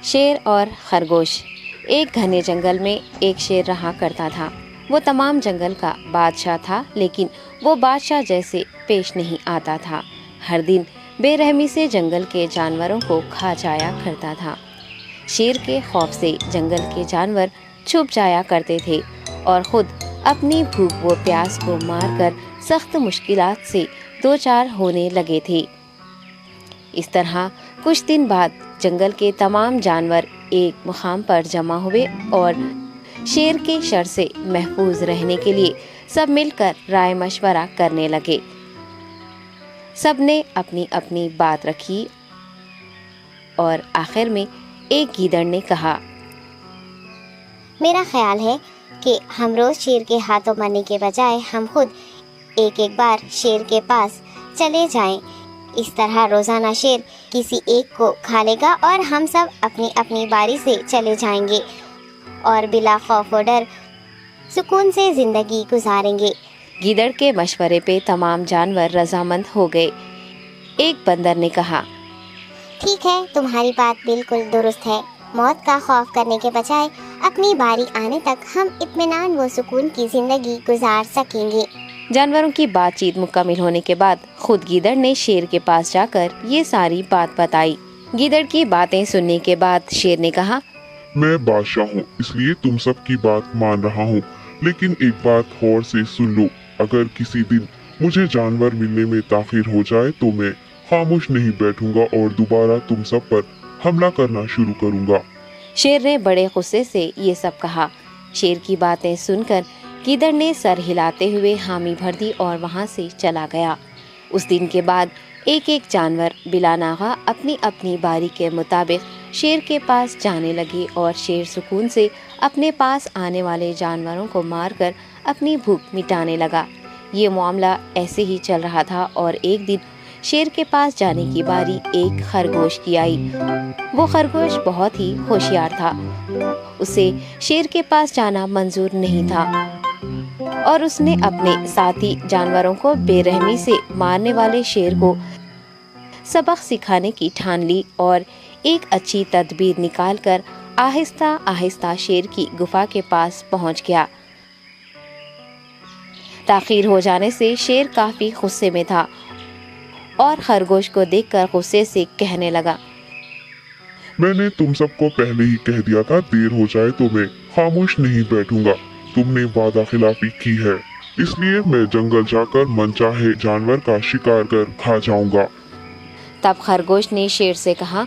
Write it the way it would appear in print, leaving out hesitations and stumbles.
شیر اور خرگوش۔ ایک گھنے جنگل میں ایک شیر رہا کرتا تھا۔ وہ تمام جنگل کا بادشاہ تھا، لیکن وہ بادشاہ جیسے پیش نہیں آتا تھا۔ ہر دن بے رحمی سے جنگل کے جانوروں کو کھا جایا کرتا تھا۔ شیر کے خوف سے جنگل کے جانور چھپ جایا کرتے تھے اور خود اپنی بھوک و پیاس کو مار کر سخت مشکلات سے دوچار ہونے لگے تھے۔ اس طرح کچھ دن بعد جنگل کے تمام جانور ایک مقام پر جمع ہوئے اور شیر کے شر سے محفوظ رہنے کے لیے سب مل کر رائے مشورہ کرنے لگے۔ سب نے اپنی اپنی بات رکھی اور آخر میں ایک گیدڑ نے کہا، میرا خیال ہے کہ ہم روز شیر کے ہاتھوں مرنے کے بجائے ہم خود ایک ایک بار شیر کے پاس چلے جائیں۔ اس طرح روزانہ شیر کسی ایک کو کھا لے گا اور ہم سب اپنی اپنی باری سے چلے جائیں گے اور بلا خوف و ڈر سکون سے زندگی گزاریں گے۔ گیدڑ کے مشورے پہ تمام جانور رضامند ہو گئے۔ ایک بندر نے کہا، ٹھیک ہے، تمہاری بات بالکل درست ہے۔ موت کا خوف کرنے کے بجائے اپنی باری آنے تک ہم اطمینان و سکون کی زندگی گزار سکیں گے۔ جانوروں کی بات چیت مکمل ہونے کے بعد خود گیدڑ نے شیر کے پاس جا کر یہ ساری بات بتائی۔ گیدڑ کی باتیں سننے کے بعد شیر نے کہا، میں بادشاہ ہوں، اس لیے تم سب کی بات مان رہا ہوں، لیکن ایک بات غور سے سن لو۔ اگر کسی دن مجھے جانور ملنے میں تاخیر ہو جائے تو میں خاموش نہیں بیٹھوں گا اور دوبارہ تم سب پر حملہ کرنا شروع کروں گا۔ شیر نے بڑے غصے سے یہ سب کہا۔ شیر کی باتیں سن کر گیدڑ نے سر ہلاتے ہوئے حامی بھر دی اور وہاں سے چلا گیا۔ اس دن کے بعد ایک ایک جانور بلا ناغہ اپنی اپنی باری کے مطابق شیر کے پاس جانے لگے اور شیر سکون سے اپنے پاس آنے والے جانوروں کو مار کر اپنی بھوک مٹانے لگا۔ یہ معاملہ ایسے ہی چل رہا تھا اور ایک دن شیر کے پاس جانے کی باری ایک خرگوش کی آئی۔ وہ خرگوش بہت ہی ہوشیار تھا۔ اسے شیر کے پاس جانا منظور نہیں تھا اور اس نے اپنے ساتھی جانوروں کو بے رحمی سے مارنے والے شیر کو سبق سکھانے کی ٹھان لی اور ایک اچھی تدبیر نکال کر آہستہ آہستہ شیر کی گفا کے پاس پہنچ گیا۔ تاخیر ہو جانے سے شیر کافی غصے میں تھا اور خرگوش کو دیکھ کر غصے سے کہنے لگا، میں نے تم سب کو پہلے ہی کہہ دیا تھا، دیر ہو جائے تو میں خاموش نہیں بیٹھوں گا۔ تم نے وعدہ خلافی کی ہے، اس لیے میں جنگل جا کر من چاہے جانور کا شکار کر کھا جاؤں گا۔ تب خرگوش نے شیر سے کہا،